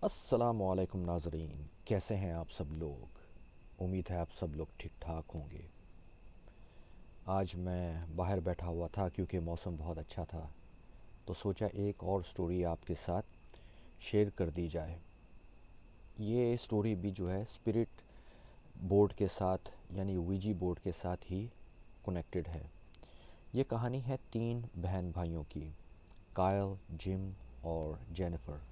السلام علیکم ناظرین، کیسے ہیں آپ سب لوگ؟ امید ہے آپ سب لوگ ٹھیک ٹھاک ہوں گے۔ آج میں باہر بیٹھا ہوا تھا کیونکہ موسم بہت اچھا تھا، تو سوچا ایک اور سٹوری آپ کے ساتھ شیئر کر دی جائے۔ یہ سٹوری بھی جو ہے اسپرٹ بورڈ کے ساتھ یعنی ویجی بورڈ کے ساتھ ہی کنیکٹڈ ہے۔ یہ کہانی ہے 3 بہن بھائیوں کی، کائل، جم اور جینیفر۔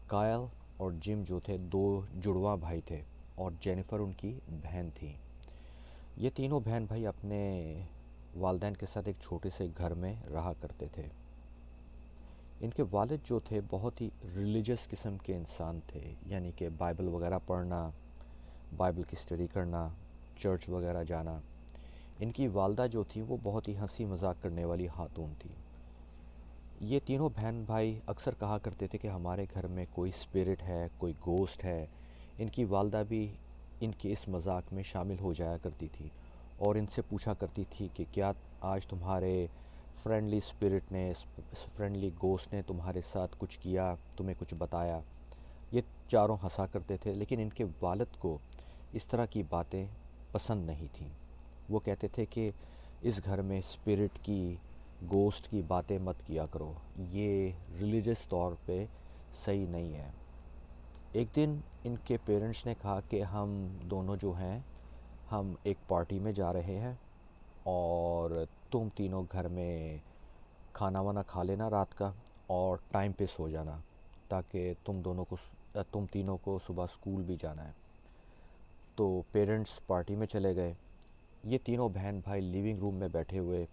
کائل اور جم جو تھے 2 جڑواں بھائی تھے اور جینیفر ان کی بہن تھی۔ یہ تینوں بہن بھائی اپنے والدین کے ساتھ ایک چھوٹے سے گھر میں رہا کرتے تھے۔ ان کے والد جو تھے بہت ہی ریلیجس قسم کے انسان تھے، یعنی کہ بائبل وغیرہ پڑھنا، بائبل کی اسٹڈی کرنا، چرچ وغیرہ جانا۔ ان کی والدہ جو تھی وہ بہت ہی ہنسی مذاق کرنے والی خاتون تھی۔ یہ تینوں بہن بھائی اکثر کہا کرتے تھے کہ ہمارے گھر میں کوئی اسپرٹ ہے، کوئی گھوسٹ ہے۔ ان کی والدہ بھی ان کے اس مذاق میں شامل ہو جایا کرتی تھی اور ان سے پوچھا کرتی تھی کہ کیا آج تمہارے فرینڈلی اسپرٹ نے، فرینڈلی گھوسٹ نے تمہارے ساتھ کچھ کیا، تمہیں کچھ بتایا؟ یہ چاروں ہنسا کرتے تھے، لیکن ان کے والد کو اس طرح کی باتیں پسند نہیں تھیں۔ وہ کہتے تھے کہ اس گھر میں اسپرٹ کی، گھوسٹ کی باتیں مت کیا کرو، یہ ریلیجس طور پہ صحیح نہیں ہے۔ ایک دن ان کے پیرنٹس نے کہا کہ ہم دونوں جو ہیں ہم ایک پارٹی میں جا رہے ہیں اور تم تینوں گھر میں کھانا وانا کھا لینا رات کا اور ٹائم پہ سو جانا، تاکہ تم تینوں کو صبح اسکول بھی جانا ہے۔ تو پیرنٹس پارٹی میں چلے گئے۔ یہ تینوں بہن بھائی لیونگ روم میں بیٹھے ہوئے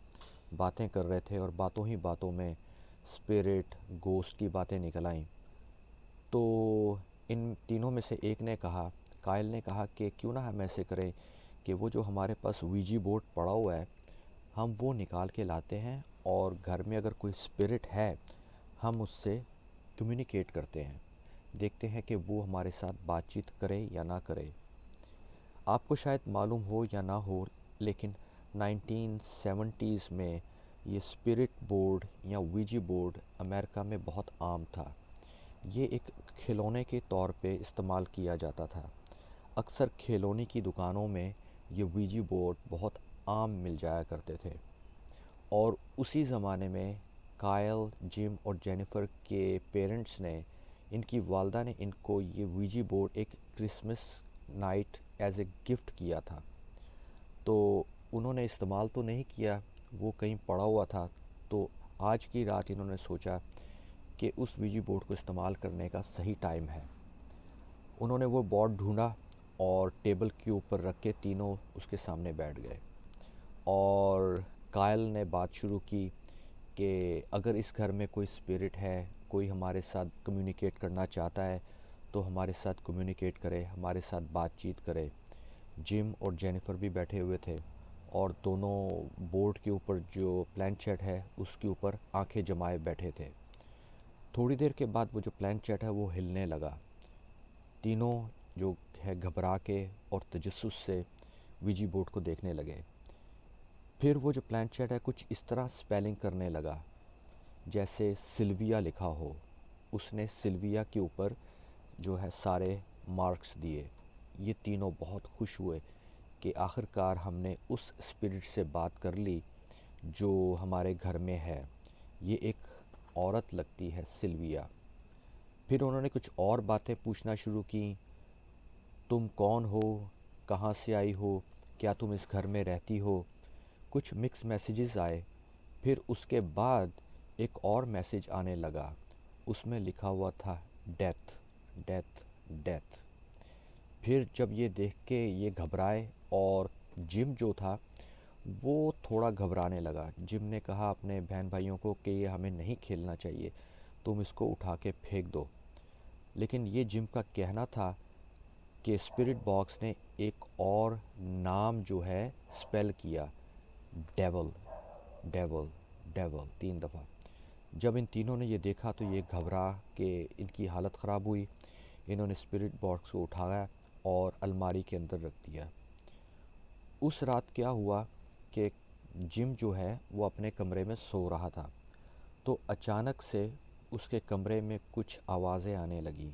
باتیں کر رہے تھے اور باتوں ہی باتوں میں اسپرٹ، گھوسٹ کی باتیں نکل آئیں۔ تو ان تینوں میں سے ایک نے کہا، کائل نے کہا کہ کیوں نہ ہم ایسے کریں کہ وہ جو ہمارے پاس ویجی بورڈ پڑا ہوا ہے ہم وہ نکال کے لاتے ہیں اور گھر میں اگر کوئی اسپرٹ ہے ہم اس سے کمیونیکیٹ کرتے ہیں، دیکھتے ہیں کہ وہ ہمارے ساتھ بات چیت کرے یا نہ کرے۔ آپ کو شاید معلوم ہو یا نہ ہو، لیکن 1970s میں یہ اسپرٹ بورڈ یا ویجی بورڈ امریکہ میں بہت عام تھا۔ یہ ایک کھلونے کے طور پہ استعمال کیا جاتا تھا۔ اکثر کھلونے کی دکانوں میں یہ ویجی بورڈ بہت عام مل جایا کرتے تھے، اور اسی زمانے میں کائل، جم اور جینیفر کے پیرنٹس نے، ان کی والدہ نے ان کو یہ ویجی بورڈ ایک Christmas night as a gift کیا تھا۔ تو انہوں نے استعمال تو نہیں کیا، وہ کہیں پڑا ہوا تھا، تو آج کی رات انہوں نے سوچا کہ اس ویجی بورڈ کو استعمال کرنے کا صحیح ٹائم ہے۔ انہوں نے وہ بورڈ ڈھونڈا اور ٹیبل کے اوپر رکھ کے تینوں اس کے سامنے بیٹھ گئے، اور کائل نے بات شروع کی کہ اگر اس گھر میں کوئی اسپرٹ ہے، کوئی ہمارے ساتھ کمیونیکیٹ کرنا چاہتا ہے تو ہمارے ساتھ کمیونیکیٹ کرے، ہمارے ساتھ بات چیت کرے۔ جم اور جینیفر بھی بیٹھے ہوئے تھے اور دونوں بورڈ کے اوپر جو پلان چیٹ ہے اس کے اوپر آنکھیں جمائے بیٹھے تھے۔ تھوڑی دیر کے بعد وہ جو پلان چیٹ ہے وہ ہلنے لگا۔ تینوں جو ہے گھبرا کے اور تجسس سے ویجی بورڈ کو دیکھنے لگے۔ پھر وہ جو پلان چیٹ ہے کچھ اس طرح سپیلنگ کرنے لگا جیسے سلویا لکھا ہو۔ اس نے سلویا کے اوپر جو ہے سارے مارکس دیے۔ یہ تینوں بہت خوش ہوئے کہ آخر کار ہم نے اس اسپرٹ سے بات کر لی جو ہمارے گھر میں ہے، یہ ایک عورت لگتی ہے سلویا۔ پھر انہوں نے کچھ اور باتیں پوچھنا شروع کیں، تم کون ہو، کہاں سے آئی ہو، کیا تم اس گھر میں رہتی ہو؟ کچھ مکس میسیجز آئے۔ پھر اس کے بعد ایک اور میسیج آنے لگا، اس میں لکھا ہوا تھا ڈیتھ، ڈیتھ، ڈیتھ۔ پھر جب یہ دیکھ کے یہ گھبرائے، اور جم جو تھا وہ تھوڑا گھبرانے لگا۔ جم نے کہا اپنے بہن بھائیوں کو کہ یہ ہمیں نہیں کھیلنا چاہیے، تم اس کو اٹھا کے پھینک دو۔ لیکن یہ جم کا کہنا تھا کہ اسپرٹ باکس نے ایک اور نام جو ہے سپیل کیا، ڈیول، ڈیول، ڈیول، 3 دفعہ۔ جب ان تینوں نے یہ دیکھا تو یہ گھبرا کے ان کی حالت خراب ہوئی۔ انہوں نے اسپرٹ باکس کو اٹھایا اور الماری کے اندر رکھ دیا۔ اس رات کیا ہوا کہ جم جو ہے وہ اپنے کمرے میں سو رہا تھا، تو اچانک سے اس کے کمرے میں کچھ آوازیں آنے لگیں،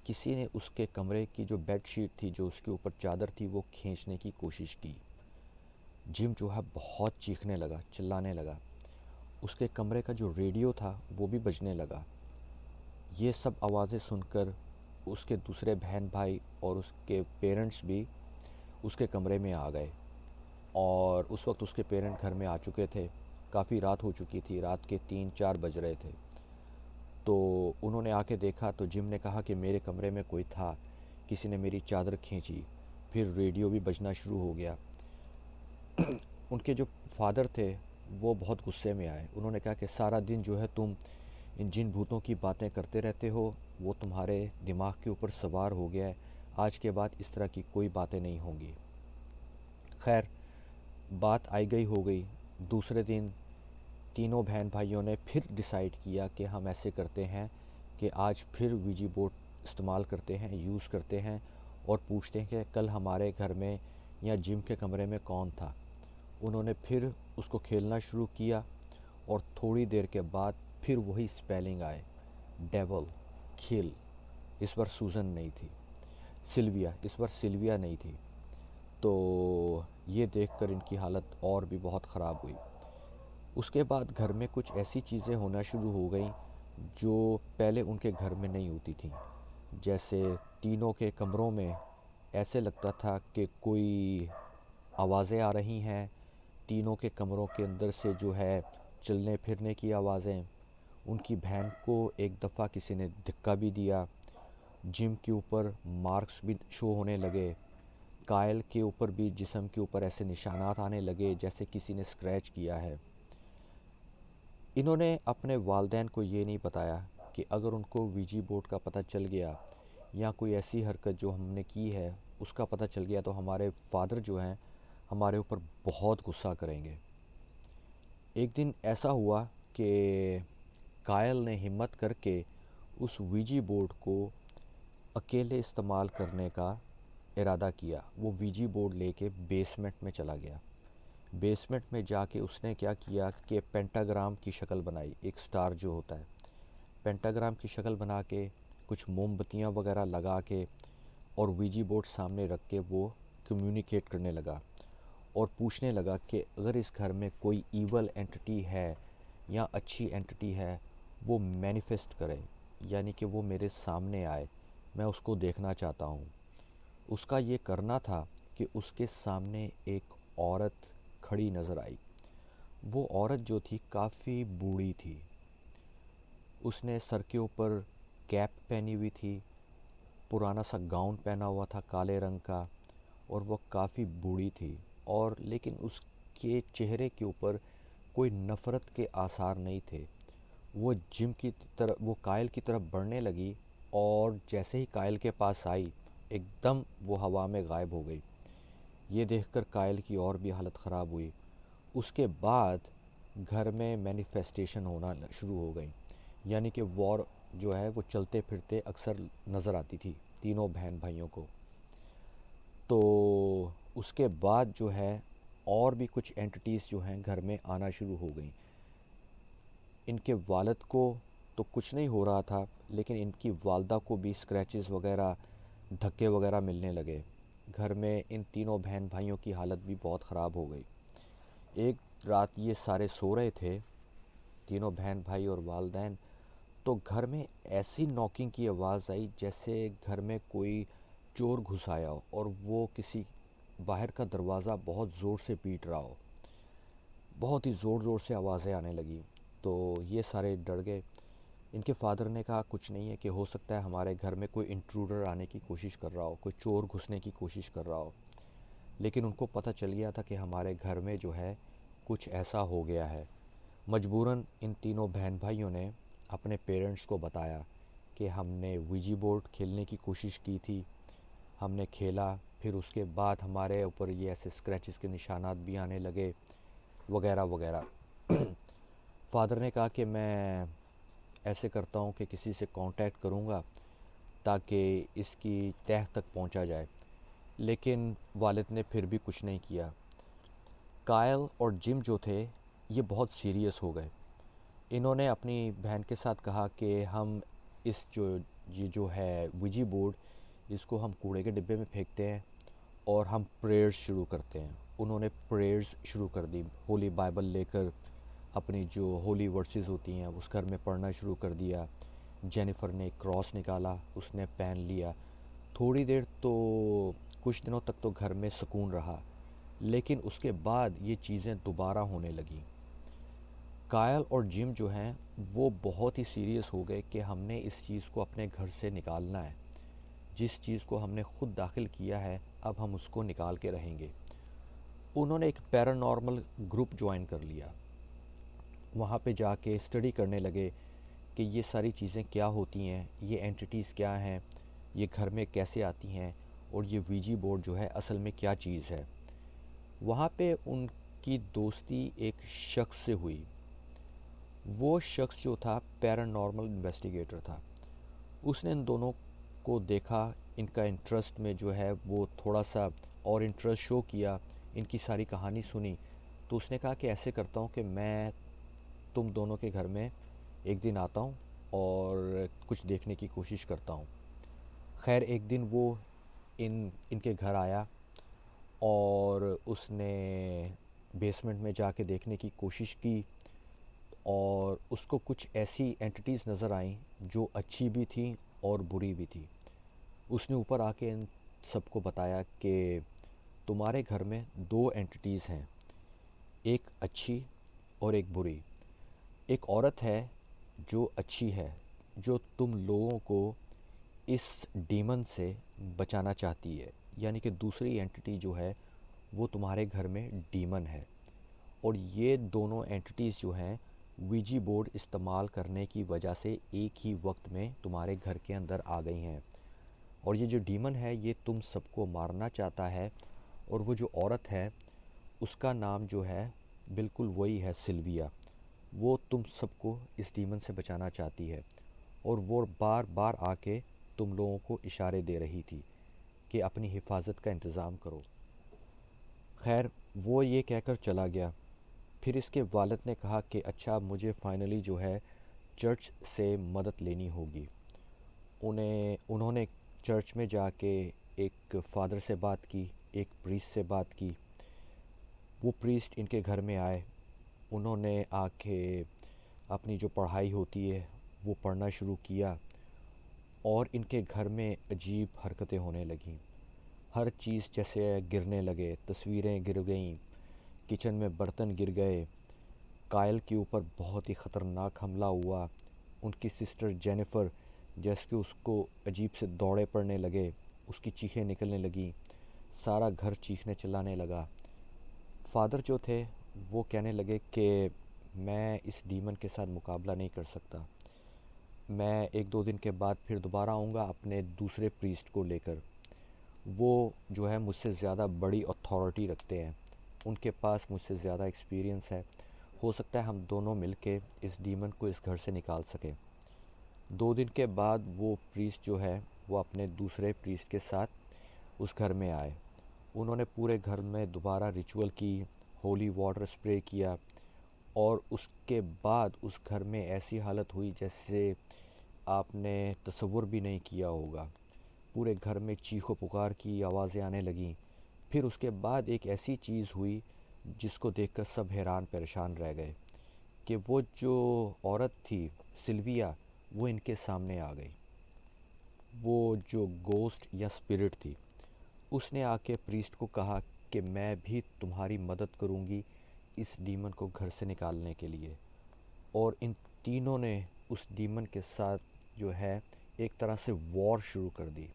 کسی نے اس کے کمرے کی جو بیڈ شیٹ تھی، جو اس کے اوپر چادر تھی، وہ کھینچنے کی کوشش کی۔ جم جو ہے بہت چیخنے لگا، چلانے لگا۔ اس کے کمرے کا جو ریڈیو تھا وہ بھی بجنے لگا۔ یہ سب آوازیں سن کر اس کے دوسرے بہن بھائی اور اس کے پیرنٹس بھی اس کے کمرے میں آ گئے، اور اس وقت اس کے پیرنٹ گھر میں آ چکے تھے۔ کافی رات ہو چکی تھی، رات کے 3-4 بج رہے تھے۔ تو انہوں نے آ کے دیکھا تو جم نے کہا کہ میرے کمرے میں کوئی تھا، کسی نے میری چادر کھینچی۔ پھر ریڈیو بھی بجنا شروع ہو گیا۔ ان کے جو فادر تھے وہ بہت غصے میں آئے۔ انہوں نے کہا کہ سارا دن جو ہے تم ان جن بھوتوں کی باتیں کرتے رہتے ہو، وہ تمہارے دماغ کے اوپر سوار ہو گیا ہے، آج کے بعد اس طرح کی کوئی باتیں نہیں ہوں گی۔ خیر، بات آئی گئی ہو گئی۔ دوسرے دن تینوں بہن بھائیوں نے پھر ڈیسائیڈ کیا کہ ہم ایسے کرتے ہیں کہ آج پھر ویجی بورڈ استعمال کرتے ہیں، یوز کرتے ہیں، اور پوچھتے ہیں کہ کل ہمارے گھر میں یا جم کے کمرے میں کون تھا۔ انہوں نے پھر اس کو کھیلنا شروع کیا، اور تھوڑی دیر کے بعد پھر وہی سپیلنگ آئے، ڈیول، کھل۔ اس بار سوزن نہیں تھی، سلویا، اس بار سلویا نہیں تھی۔ تو یہ دیکھ کر ان کی حالت اور بھی بہت خراب ہوئی۔ اس کے بعد گھر میں کچھ ایسی چیزیں ہونا شروع ہو گئیں جو پہلے ان کے گھر میں نہیں ہوتی تھیں۔ جیسے تینوں کے کمروں میں ایسے لگتا تھا کہ کوئی آوازیں آ رہی ہیں۔ تینوں کے کمروں کے اندر سے جو ہے چلنے پھرنے کی آوازیں۔ ان کی بہن کو ایک دفعہ کسی نے دھکا بھی دیا۔ جم کے اوپر مارکس بھی شو ہونے لگے۔ کائل کے اوپر بھی جسم کے اوپر ایسے نشانات آنے لگے جیسے کسی نے اسکریچ کیا ہے۔ انہوں نے اپنے والدین کو یہ نہیں بتایا کہ اگر ان کو ویجی بورڈ کا پتہ چل گیا یا کوئی ایسی حرکت جو ہم نے کی ہے اس کا پتہ چل گیا تو ہمارے فادر جو ہیں ہمارے اوپر بہت غصہ کریں گے۔ ایک دن ایسا ہوا کہ کائل نے ہمت کر کے اس ویجی بورڈ کو اکیلے استعمال کرنے کا ارادہ کیا۔ وہ ویجی بورڈ لے کے بیسمنٹ میں چلا گیا۔ بیسمنٹ میں جا کے اس نے کیا کیا کہ پینٹاگرام کی شکل بنائی، ایک سٹار جو ہوتا ہے، پینٹاگرام کی شکل بنا کے کچھ موم بتیاں وغیرہ لگا کے اور ویجی بورڈ سامنے رکھ کے وہ کمیونیکیٹ کرنے لگا، اور پوچھنے لگا کہ اگر اس گھر میں کوئی ایول اینٹی ہے یا اچھی اینٹی ہے وہ مینیفیسٹ کرے، یعنی کہ وہ میرے سامنے آئے، میں اس کو دیکھنا چاہتا ہوں۔ اس کا یہ کرنا تھا کہ اس کے سامنے ایک عورت کھڑی نظر آئی۔ وہ عورت جو تھی کافی بوڑھی تھی۔ اس نے سر کے اوپر کیپ پہنی ہوئی تھی، پرانا سا گاؤن پہنا ہوا تھا کالے رنگ کا، اور وہ کافی بوڑھی تھی، اور لیکن اس کے چہرے کے اوپر کوئی نفرت کے آثار نہیں تھے۔ وہ جم کی طرف، وہ کائل کی طرف بڑھنے لگی، اور جیسے ہی کائل کے پاس آئی ایک دم وہ ہوا میں غائب ہو گئی۔ یہ دیکھ کر کائل کی اور بھی حالت خراب ہوئی۔ اس کے بعد گھر میں مینیفیسٹیشن ہونا شروع ہو گئی، یعنی کہ وار جو ہے وہ چلتے پھرتے اکثر نظر آتی تھی تینوں بہن بھائیوں کو۔ تو اس کے بعد جو ہے اور بھی کچھ اینٹیز جو ہیں گھر میں آنا شروع ہو گئیں۔ ان کے والد کو تو کچھ نہیں ہو رہا تھا، لیکن ان کی والدہ کو بھی اسکریچز وغیرہ، دھکے وغیرہ ملنے لگے۔ گھر میں ان تینوں بہن بھائیوں کی حالت بھی بہت خراب ہو گئی۔ ایک رات یہ سارے سو رہے تھے، تینوں بہن بھائی اور والدین، تو گھر میں ایسی ناکنگ کی آواز آئی جیسے گھر میں کوئی چور گھس آیا ہو اور وہ کسی باہر کا دروازہ بہت زور سے پیٹ رہا ہو۔ بہت ہی زور زور سے آوازیں آنے لگیں، تو یہ سارے ڈر گئے۔ ان کے فادر نے کہا کچھ نہیں ہے، کہ ہو سکتا ہے ہمارے گھر میں کوئی انٹروڈر آنے کی کوشش کر رہا ہو، کوئی چور گھسنے کی کوشش کر رہا ہو۔ لیکن ان کو پتہ چل گیا تھا کہ ہمارے گھر میں جو ہے کچھ ایسا ہو گیا ہے۔ مجبوراً ان تینوں بہن بھائیوں نے اپنے پیرنٹس کو بتایا کہ ہم نے ویجی بورڈ کھیلنے کی کوشش کی تھی، ہم نے کھیلا، پھر اس کے بعد ہمارے اوپر یہ ایسے اسکریچز کے نشانات بھی آنے لگے وغیرہ وغیرہ۔ فادر نے کہا کہ میں ایسے کرتا ہوں کہ کسی سے کانٹیکٹ کروں گا تاکہ اس کی تہہ تک پہنچا جائے، لیکن والد نے پھر بھی کچھ نہیں کیا۔ کائل اور جم جو تھے یہ بہت سیریس ہو گئے۔ انہوں نے اپنی بہن کے ساتھ کہا کہ ہم اس جو یہ جو ہے ویجی بورڈ، اس کو ہم کوڑے کے ڈبے میں پھینکتے ہیں اور ہم پریئرز شروع کرتے ہیں۔ انہوں نے پریئرز شروع کر دی، ہولی بائبل لے کر اپنی جو ہولی ورسز ہوتی ہیں اس گھر میں پڑھنا شروع کر دیا۔ جینیفر نے ایک کراس نکالا، اس نے پہن لیا۔ تھوڑی دیر تو کچھ دنوں تک تو گھر میں سکون رہا، لیکن اس کے بعد یہ چیزیں دوبارہ ہونے لگیں۔ کائل اور جم جو ہیں وہ بہت ہی سیریس ہو گئے کہ ہم نے اس چیز کو اپنے گھر سے نکالنا ہے، جس چیز کو ہم نے خود داخل کیا ہے اب ہم اس کو نکال کے رہیں گے۔ انہوں نے ایک پیرانارمل گروپ جوائن کر لیا، وہاں پہ جا کے اسٹڈی کرنے لگے کہ یہ ساری چیزیں کیا ہوتی ہیں، یہ اینٹیٹیز کیا ہیں، یہ گھر میں کیسے آتی ہیں، اور یہ ویجی بورڈ جو ہے اصل میں کیا چیز ہے۔ وہاں پہ ان کی دوستی ایک شخص سے ہوئی۔ وہ شخص جو تھا پیرانارمل انویسٹیگیٹر تھا۔ اس نے ان دونوں کو دیکھا، ان کا انٹرسٹ میں جو ہے وہ تھوڑا سا اور انٹرسٹ شو کیا، ان کی ساری کہانی سنی، تو اس نے کہا کہ ایسے کرتا ہوں کہ میں تم دونوں کے گھر میں ایک دن آتا ہوں اور کچھ دیکھنے کی کوشش کرتا ہوں۔ خیر ایک دن وہ ان کے گھر آیا اور اس نے بیسمنٹ میں جا کے دیکھنے کی کوشش کی، اور اس کو کچھ ایسی اینٹیٹیز نظر آئیں جو اچھی بھی تھیں اور بری بھی تھیں۔ اس نے اوپر آ کے ان سب کو بتایا کہ تمہارے گھر میں دو اینٹیٹیز ہیں، ایک اچھی اور ایک بری۔ ایک عورت ہے جو اچھی ہے، جو تم لوگوں کو اس ڈیمن سے بچانا چاہتی ہے، یعنی کہ دوسری اینٹیٹی جو ہے وہ تمہارے گھر میں ڈیمن ہے، اور یہ دونوں اینٹیٹیز جو ہیں ویجی بورڈ استعمال کرنے کی وجہ سے ایک ہی وقت میں تمہارے گھر کے اندر آ گئی ہیں، اور یہ جو ڈیمن ہے یہ تم سب کو مارنا چاہتا ہے، اور وہ جو عورت ہے اس کا نام جو ہے بالکل وہی ہے، سلویا۔ وہ تم سب کو اس ڈیمن سے بچانا چاہتی ہے، اور وہ بار بار آ کے تم لوگوں کو اشارے دے رہی تھی کہ اپنی حفاظت کا انتظام کرو۔ خیر وہ یہ کہہ کر چلا گیا۔ پھر اس کے والد نے کہا کہ اچھا مجھے فائنلی جو ہے چرچ سے مدد لینی ہوگی۔ انہوں نے چرچ میں جا کے ایک فادر سے بات کی، ایک پریسٹ سے بات کی۔ وہ پریسٹ ان کے گھر میں آئے، انہوں نے آ کے اپنی جو پڑھائی ہوتی ہے وہ پڑھنا شروع کیا، اور ان کے گھر میں عجیب حرکتیں ہونے لگیں۔ ہر چیز جیسے گرنے لگے، تصویریں گر گئیں، کچن میں برتن گر گئے۔ کائل کے اوپر بہت ہی خطرناک حملہ ہوا۔ ان کی سسٹر جینیفر جیسے کہ اس کو عجیب سے دوڑے پڑنے لگے، اس کی چیخیں نکلنے لگیں، سارا گھر چیخنے چلانے لگا۔ فادر جو تھے وہ کہنے لگے کہ میں اس ڈیمن کے ساتھ مقابلہ نہیں کر سکتا، میں ایک دو دن کے بعد پھر دوبارہ آؤں گا اپنے دوسرے پریسٹ کو لے کر، وہ جو ہے مجھ سے زیادہ بڑی اتھارٹی رکھتے ہیں، ان کے پاس مجھ سے زیادہ ایکسپیرینس ہے، ہو سکتا ہے ہم دونوں مل کے اس ڈیمن کو اس گھر سے نکال سکیں۔ 2 دن کے بعد وہ پریسٹ جو ہے وہ اپنے دوسرے پریسٹ کے ساتھ اس گھر میں آئے۔ انہوں نے پورے گھر میں دوبارہ ریچول کی، ہولی واٹر اسپرے کیا، اور اس کے بعد اس گھر میں ایسی حالت ہوئی جیسے آپ نے تصور بھی نہیں کیا ہوگا۔ پورے گھر میں چیخ و پکار کی آوازیں آنے لگیں۔ پھر اس کے بعد ایک ایسی چیز ہوئی جس کو دیکھ کر سب حیران پریشان رہ گئے کہ وہ جو عورت تھی سلویا، وہ ان کے سامنے آ گئی۔ وہ جو گوسٹ یا اسپرٹ تھی، اس نے آ کے پریسٹ کو کہا کہ میں بھی تمہاری مدد کروں گی اس ڈیمن کو گھر سے نکالنے کے لیے، اور ان تینوں نے اس ڈیمن کے ساتھ جو ہے ایک طرح سے وار شروع کر دی۔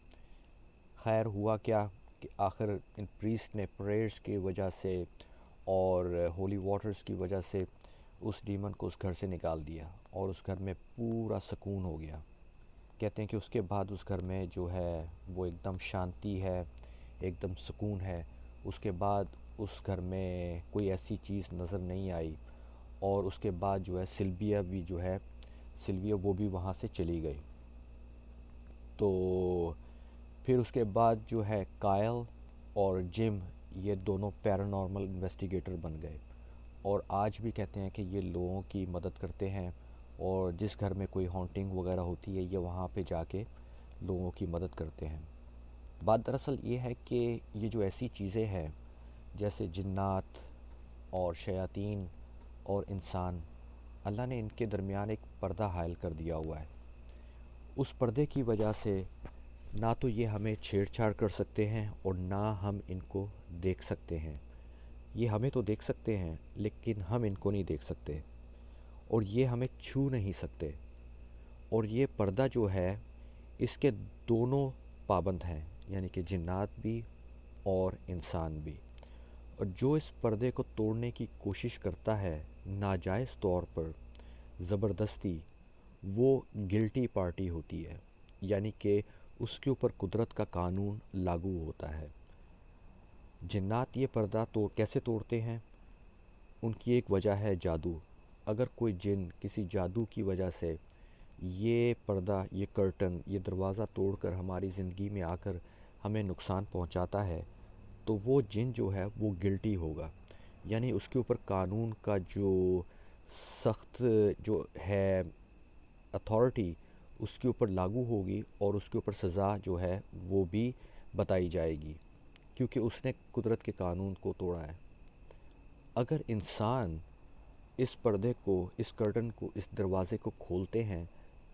خیر ہوا کیا کہ آخر ان پریسٹ نے پریئرز کی وجہ سے اور ہولی واٹرز کی وجہ سے اس ڈیمن کو اس گھر سے نکال دیا، اور اس گھر میں پورا سکون ہو گیا۔ کہتے ہیں کہ اس کے بعد اس گھر میں جو ہے وہ ایک دم شانتی ہے، ایک دم سکون ہے۔ اس کے بعد اس گھر میں کوئی ایسی چیز نظر نہیں آئی، اور اس کے بعد جو ہے سلویا وہ بھی وہاں سے چلی گئی۔ تو پھر اس کے بعد جو ہے کائل اور جم یہ دونوں پیرانارمل انویسٹیگیٹر بن گئے، اور آج بھی کہتے ہیں کہ یہ لوگوں کی مدد کرتے ہیں اور جس گھر میں کوئی ہانٹنگ وغیرہ ہوتی ہے یہ وہاں پہ جا کے لوگوں کی مدد کرتے ہیں۔ بات دراصل یہ ہے کہ یہ جو ایسی چیزیں ہیں جیسے جنات اور شیاطین اور انسان، اللہ نے ان کے درمیان ایک پردہ حائل کر دیا ہوا ہے۔ اس پردے کی وجہ سے نہ تو یہ ہمیں چھیڑ چھاڑ کر سکتے ہیں اور نہ ہم ان کو دیکھ سکتے ہیں۔ یہ ہمیں تو دیکھ سکتے ہیں لیکن ہم ان کو نہیں دیکھ سکتے، اور یہ ہمیں چھو نہیں سکتے۔ اور یہ پردہ جو ہے اس کے دونوں پابند ہیں، یعنی کہ جنات بھی اور انسان بھی۔ اور جو اس پردے کو توڑنے کی کوشش کرتا ہے ناجائز طور پر، زبردستی، وہ گلٹی پارٹی ہوتی ہے، یعنی کہ اس کے اوپر قدرت کا قانون لاگو ہوتا ہے۔ جنات یہ پردہ کیسے توڑتے ہیں؟ ان کی ایک وجہ ہے جادو۔ اگر کوئی جن کسی جادو کی وجہ سے یہ پردہ، یہ کرٹن، یہ دروازہ توڑ کر ہماری زندگی میں آ کر ہمیں نقصان پہنچاتا ہے تو وہ جن جو ہے وہ گلٹی ہوگا، یعنی اس کے اوپر قانون کا جو سخت جو ہے اتھارٹی اس کے اوپر لاگو ہوگی، اور اس کے اوپر سزا جو ہے وہ بھی بتائی جائے گی، کیونکہ اس نے قدرت کے قانون کو توڑا ہے۔ اگر انسان اس پردے کو، اس کرٹن کو، اس دروازے کو کھولتے ہیں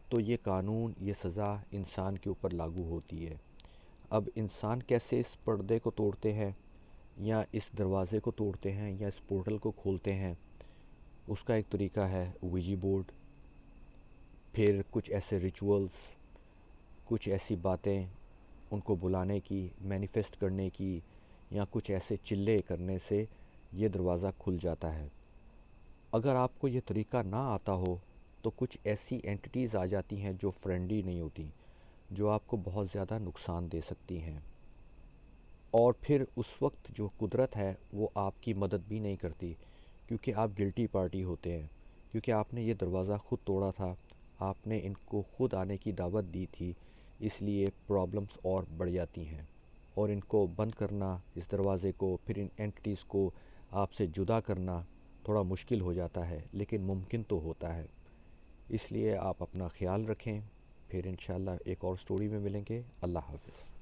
تو یہ قانون، یہ سزا انسان کے اوپر لاگو ہوتی ہے۔ اب انسان کیسے اس پردے کو توڑتے ہیں یا اس دروازے کو توڑتے ہیں یا اس پورٹل کو کھولتے ہیں؟ اس کا ایک طریقہ ہے ویجی بورڈ، پھر کچھ ایسے ریچولز، کچھ ایسی باتیں ان کو بلانے کی، مینیفیسٹ کرنے کی، یا کچھ ایسے چلے کرنے سے یہ دروازہ کھل جاتا ہے۔ اگر آپ کو یہ طریقہ نہ آتا ہو تو کچھ ایسی اینٹیز آ جاتی ہیں جو فرینڈلی نہیں ہوتی، جو آپ کو بہت زیادہ نقصان دے سکتی ہیں، اور پھر اس وقت جو قدرت ہے وہ آپ کی مدد بھی نہیں کرتی، کیونکہ آپ گلٹی پارٹی ہوتے ہیں، کیونکہ آپ نے یہ دروازہ خود توڑا تھا، آپ نے ان کو خود آنے کی دعوت دی تھی، اس لیے پرابلمز اور بڑھ جاتی ہیں، اور ان کو بند کرنا، اس دروازے کو، پھر ان اینٹیز کو آپ سے جدا کرنا تھوڑا مشکل ہو جاتا ہے، لیکن ممکن تو ہوتا ہے۔ اس لیے آپ اپنا خیال رکھیں، پھر انشاءاللہ ایک اور سٹوری میں ملیں گے۔ اللہ حافظ۔